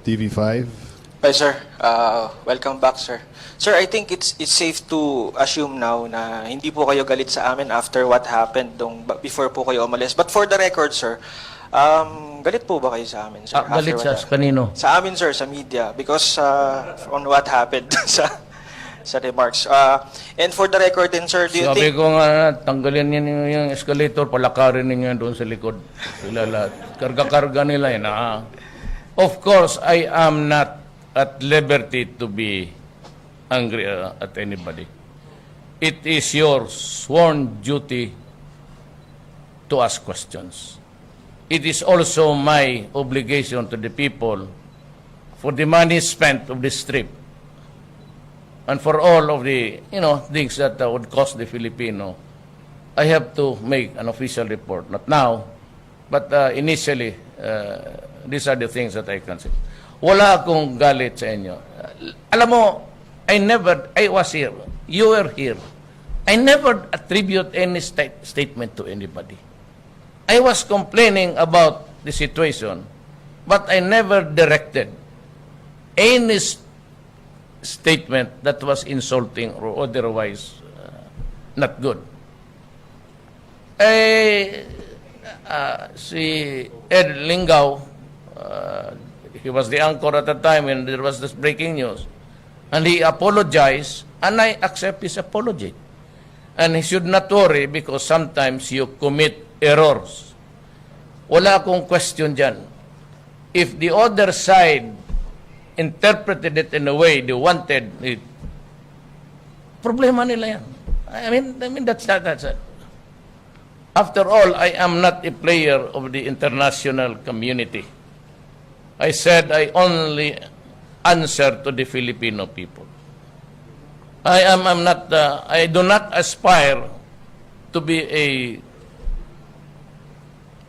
TV5. Hi, sir. Welcome back, sir. Sir, I think it's safe to assume now na hindi po kayo galit sa amin after what happened before po kayo umalis. But for the record, sir, galit po ba kayo sa amin, sir? Galit after sa kanino? Sa amin, sir, sa media. Because on what happened sa remarks. And for the record din, sir, do you Sabi think... ko nga, tanggalin niyo yung escalator, palakarin niyo doon sa likod. Sila lahat. Karga-karga nila yun. Of course, I am not at liberty to be angry at anybody. It is your sworn duty to ask questions. It is also my obligation to the people for the money spent of this trip and for all of the things that would cost the Filipino. I have to make an official report, not now, but initially, these are the things that I can say. Wala akong galit sa inyo. Alam mo, I was here. You were here. I never attribute any statement to anybody. I was complaining about the situation, but I never directed any statement that was insulting or otherwise not good. Si Ed Lingaw, he was the anchor at the time when there was this breaking news. And he apologized, and I accept his apology. And he should not worry because sometimes you commit errors. Wala akong question dyan. If the other side interpreted it in a way they wanted it, problema nila yan. I mean that's it. After all, I am not a player of the international community. I said I only answer to the Filipino people. I do not aspire to be a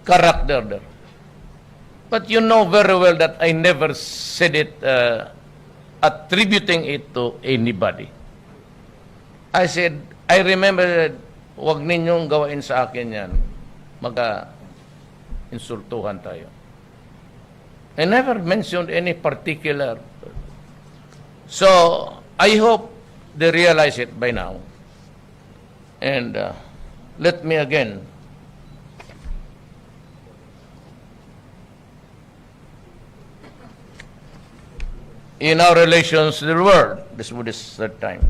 character there. But you know very well that I never said it attributing it to anybody. I said, I remember, wag ninyong gawain sa akin yan. Insultuhan tayo. I never mentioned any particular. So, I hope they realize it by now. And let me again in our relations to the world, this is the third time,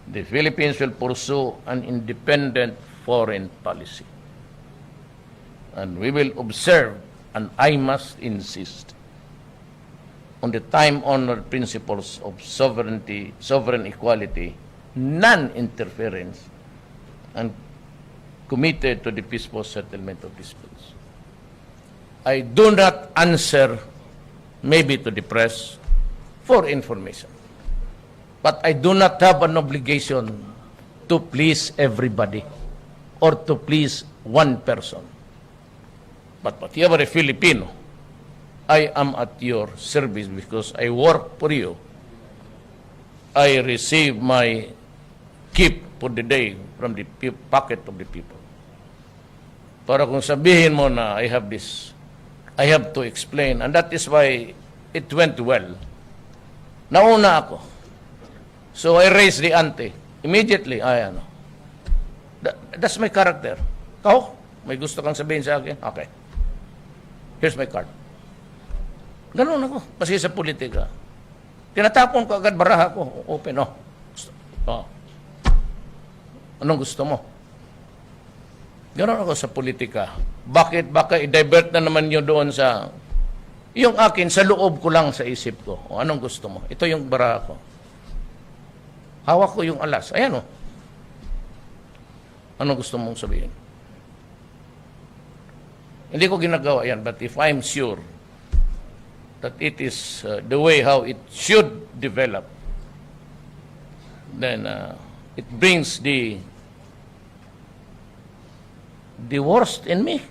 the Philippines will pursue an independent foreign policy. And we will observe, and I must insist, on the time-honored principles of sovereignty, sovereign equality, non-interference, and committed to the peaceful settlement of disputes. I do not answer, maybe to the press, for information. But I do not have an obligation to please everybody or to please one person. But whatever a Filipino, I am at your service because I work for you. I receive my keep for the day from the pocket of the people. Para kung sabihin mo na I have this, I have to explain. And that is why it went well. Nauna ako. So I raised the ante. Immediately, that's my character. Kau, may gusto kang sabihin sa akin? Okay. Here's my card. Ganun ako, kasi sa politika. Tinatapon ko agad baraha ko, open, Anong gusto mo? Ganun ako sa politika. Bakit? Baka i-divert na naman nyo doon sa... Yung akin, sa loob ko lang sa isip ko. O, anong gusto mo? Ito yung baraha ko. Hawak ko yung alas. Ayan, Anong gusto mong sabihin? Hindi ko ginagawa yan, but if I'm sure that it is the way how it should develop, then it brings the worst in me,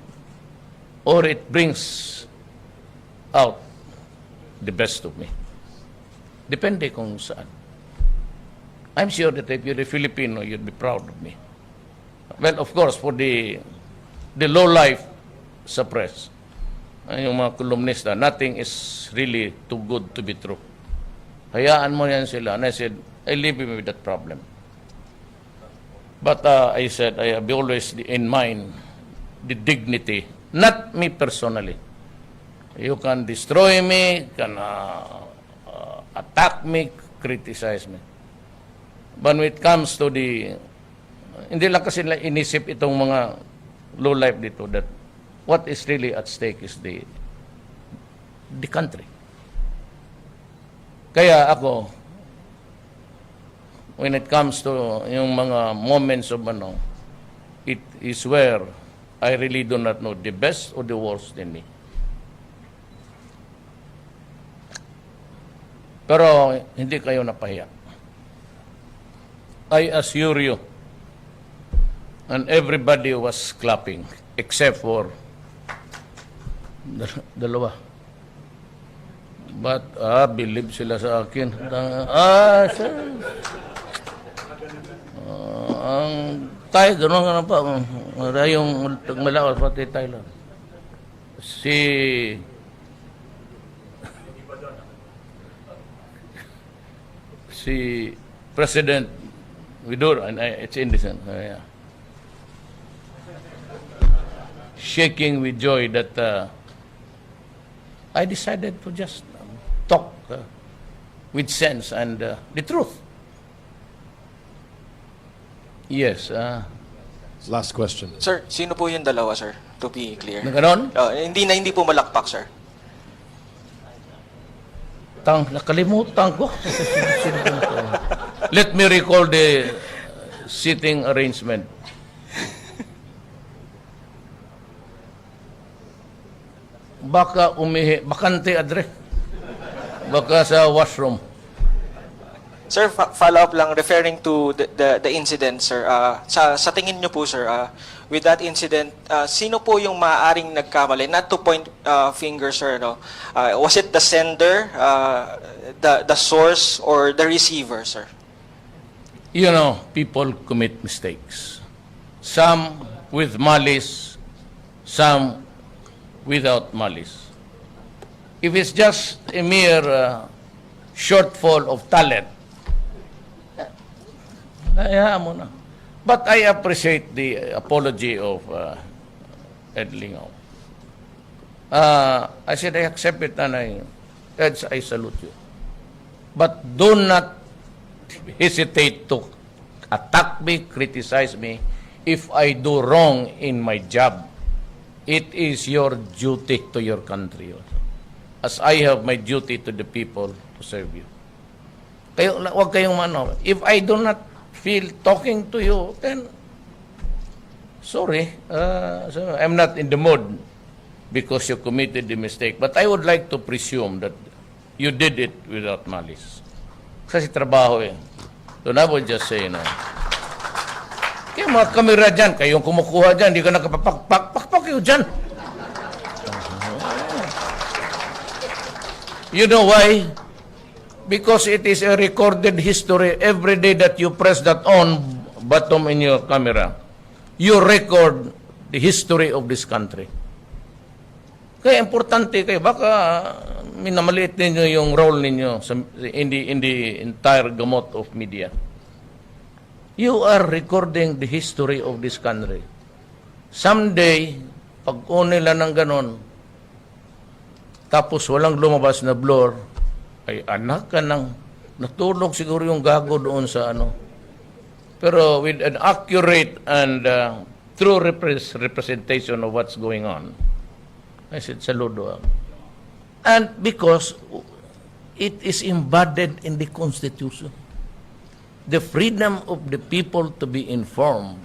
or it brings out the best of me. Depende kung saan. I'm sure that if you're a Filipino, you'd be proud of me. Well, of course, for the low life suppressed, yung mga kolumnista, nothing is really too good to be true. Hayaan mo yan sila. And I said, I leave him with that problem. But I said, I have always in mind the dignity, not me personally. You can destroy me, can attack me, criticize me. But when it comes to the, hindi lang kasi inisip itong mga low life dito that what is really at stake is the country. Kaya ako, when it comes to yung mga moments of it is where I really do not know the best or the worst in me. Pero hindi kayo napahiya. I assure you, and everybody was clapping except for dalawa. But, believe sila sa akin. Ang tayo, gano'n nga pa. Yung malakas pati tayo lang. Si President Widodo, and it's indecent. Yeah. Shaking with joy that I decided to just talk with sense and the truth. Yes. Last question. Sir, sino po yung dalawa, sir? To be clear. Na ganon? Hindi po malakpak, sir. Nakalimutan ko. Let me recall the seating arrangement. Baka bakante adre. Baka sa washroom. Sir, follow up lang referring to the incident, sir. Sa tingin niyo po, sir, with that incident, sino po yung maaaring nagkamali? Not to point finger, sir, no? Was it the sender, the source, or the receiver, sir? You know, people commit mistakes. Some with malice, some without malice. If it's just a mere shortfall of talent, hayaan mo na. But I appreciate the apology of Ed Lingaw. I said I accept it and I salute you. But do not hesitate to attack me, criticize me if I do wrong in my job. It is your duty to your country also. As I have my duty to the people to serve you. Wag kayong if I do not feel talking to you, then sorry, so I'm not in the mood because you committed the mistake. But I would like to presume that you did it without malice. Kasi trabaho eh. So I would just say, kaya mga kamera dyan, kayong kumukuha dyan, di ka nakapakpak kayo dyan. You know why? Because it is a recorded history. Every day that you press that on button in your camera, you record the history of this country. Kaya importante kayo. Baka minamaliit ninyo yung role ninyo in the entire gamut of media. You are recording the history of this country. Someday, pag nila ng ganon, tapos walang lumabas na blur, ay anak ka nang natulog siguro yung gago doon sa Pero with an accurate and true representation of what's going on, I said, saludo. And because it is embodied in the Constitution. The freedom of the people to be informed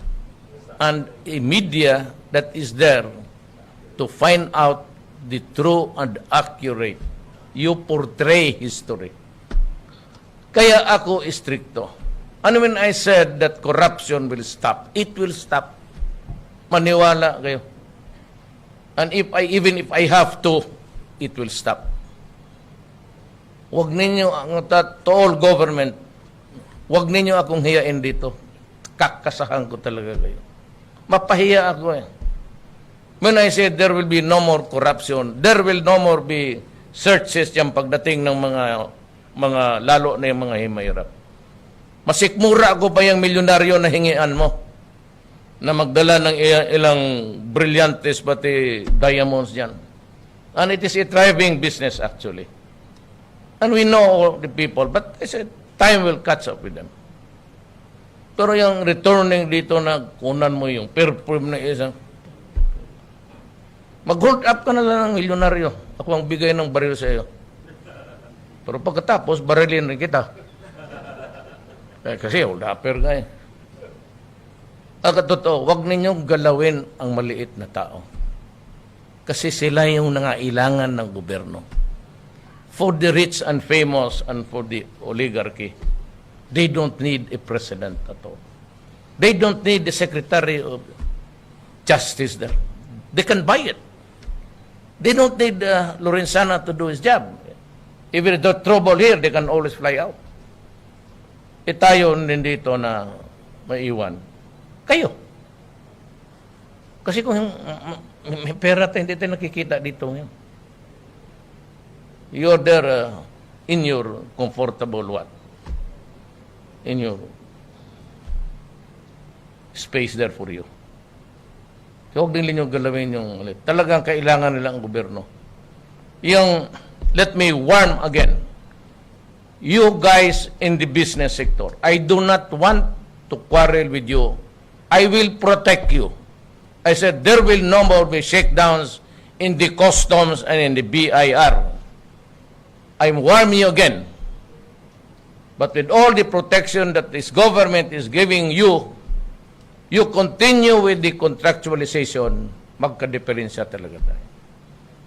and a media that is there to find out the true and accurate. You portray history. Kaya ako stricto. And when I said that corruption will stop, it will stop. Maniwala kayo. And even if I have to, it will stop. Huwag ninyo, to all government, huwag ninyo akong hiyain dito. Kakasahan ko talaga kayo. Mapahiya ako eh. When I said there will be no more corruption, there will no more be searches yung pagdating ng mga lalo na yung mga himayarap. Masikmura ko pa yung milyonaryo na hingian mo na magdala ng ilang brilyantes pati diamonds yan. And it is a thriving business actually. And we know all the people, but I said, time will catch up with them. Pero yung returning dito na kunan mo yung perfume na isang, mag-hold up ka na lang ng milyonaryo. Ako ang bigay ng baril sa iyo. Pero pagkatapos, barilin rin kita. Kasi hold upper ka eh. Totoo, huwag ninyong galawin ang maliit na tao. Kasi sila yung nangailangan ng gobyerno. For the rich and famous and for the oligarchy, they don't need a president at all. They don't need the Secretary of Justice there. They can buy it. They don't need Lorenzana to do his job. If there's trouble here, they can always fly out. Tayo din dito na maiwan. Kayo. Kasi kung may pera tayo, hindi tayo nakikita dito ngayon. You're there in your comfortable what? In your space there for you. So, huwag din ninyo galawin yung talagang kailangan nila ang gobyerno. Yung, let me warn again, you guys in the business sector, I do not want to quarrel with you. I will protect you. I said, there will no more be shakedowns in the customs and in the BIR. I'm warning you again. But with all the protection that this government is giving you, you continue with the contractualization, magka-diferensya talaga tayo.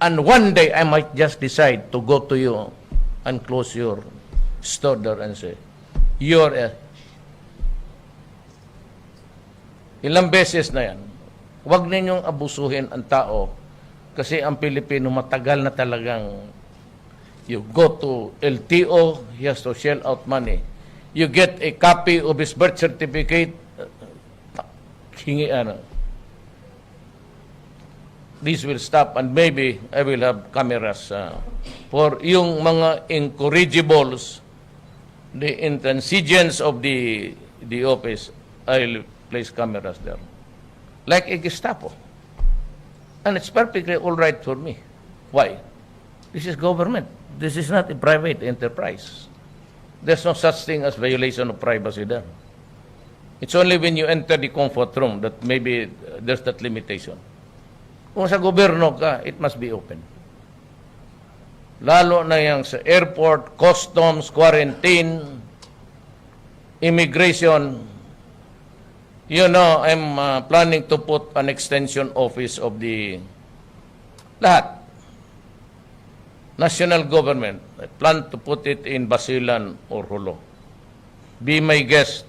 And one day, I might just decide to go to you and close your store there and say, you're a... Ilang beses na yan. Huwag ninyong abusuhin ang tao kasi ang Pilipino matagal na talagang you go to LTO, he has to shell out money. You get a copy of his birth certificate, hingi ano. This will stop and maybe I will have cameras for yung mga incorrigibles, the intransigence of the office, I will place cameras there. Like a Gestapo. And it's perfectly all right for me. Why? This is government. This is not a private enterprise. There's no such thing as violation of privacy there. It's only when you enter the comfort room that maybe there's that limitation. Kung sa gobyerno ka, it must be open. Lalo na yung sa airport, customs, quarantine, immigration. You know, I'm planning to put an extension office of the lahat. National government. I plan to put it in Basilan or Holo. Be my guest.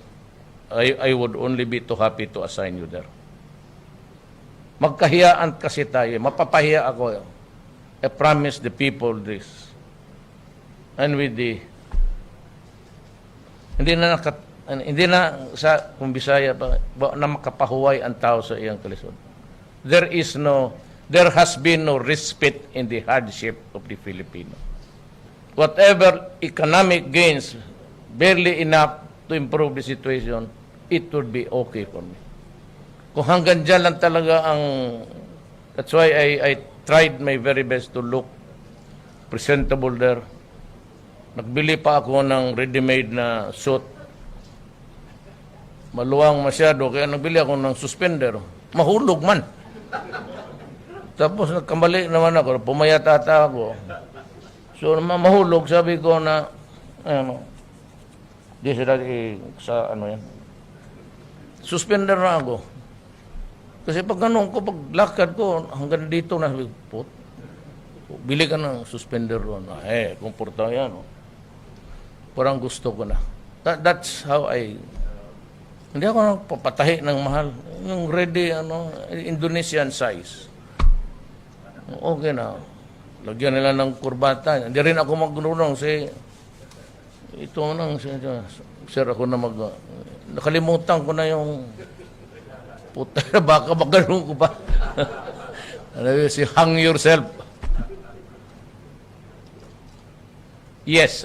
I would only be too happy to assign you there. Magkahiyaan kasi tayo. Mapapahiya ako. I promise the people this. And with the... Hindi na sa kung Bisaya pa na makapahuway ang tao sa iyang kalisod. There has been no respite in the hardship of the Filipino. Whatever economic gains, barely enough to improve the situation, it would be okay for me. Kung hanggang dyan lang talaga ang... That's why I tried my very best to look presentable there. Nagbili pa ako ng ready-made na suit. Maluwang masyado, kaya nagbili ako ng suspender. Mahulog man. Tapos nagkamali naman ako, pumayat ata ako. So mahulog, sabi ko na, di sila sa ano yan. Suspender na ako. Kasi pag ganun ko, pag lakad ko, hanggang dito na, bili ka ng suspender ron. Komporta yan. Parang gusto ko na. That's how hindi ako nagpapatahi ng mahal. Yung ready, Indonesian size. Okay na. Lagyan nila ng kurbata. Hindi rin ako magnunong. Ito nang, sir, ako na nakalimutan ko na yung puta, baka maganon ko pa. And I will say, hang yourself. Yes,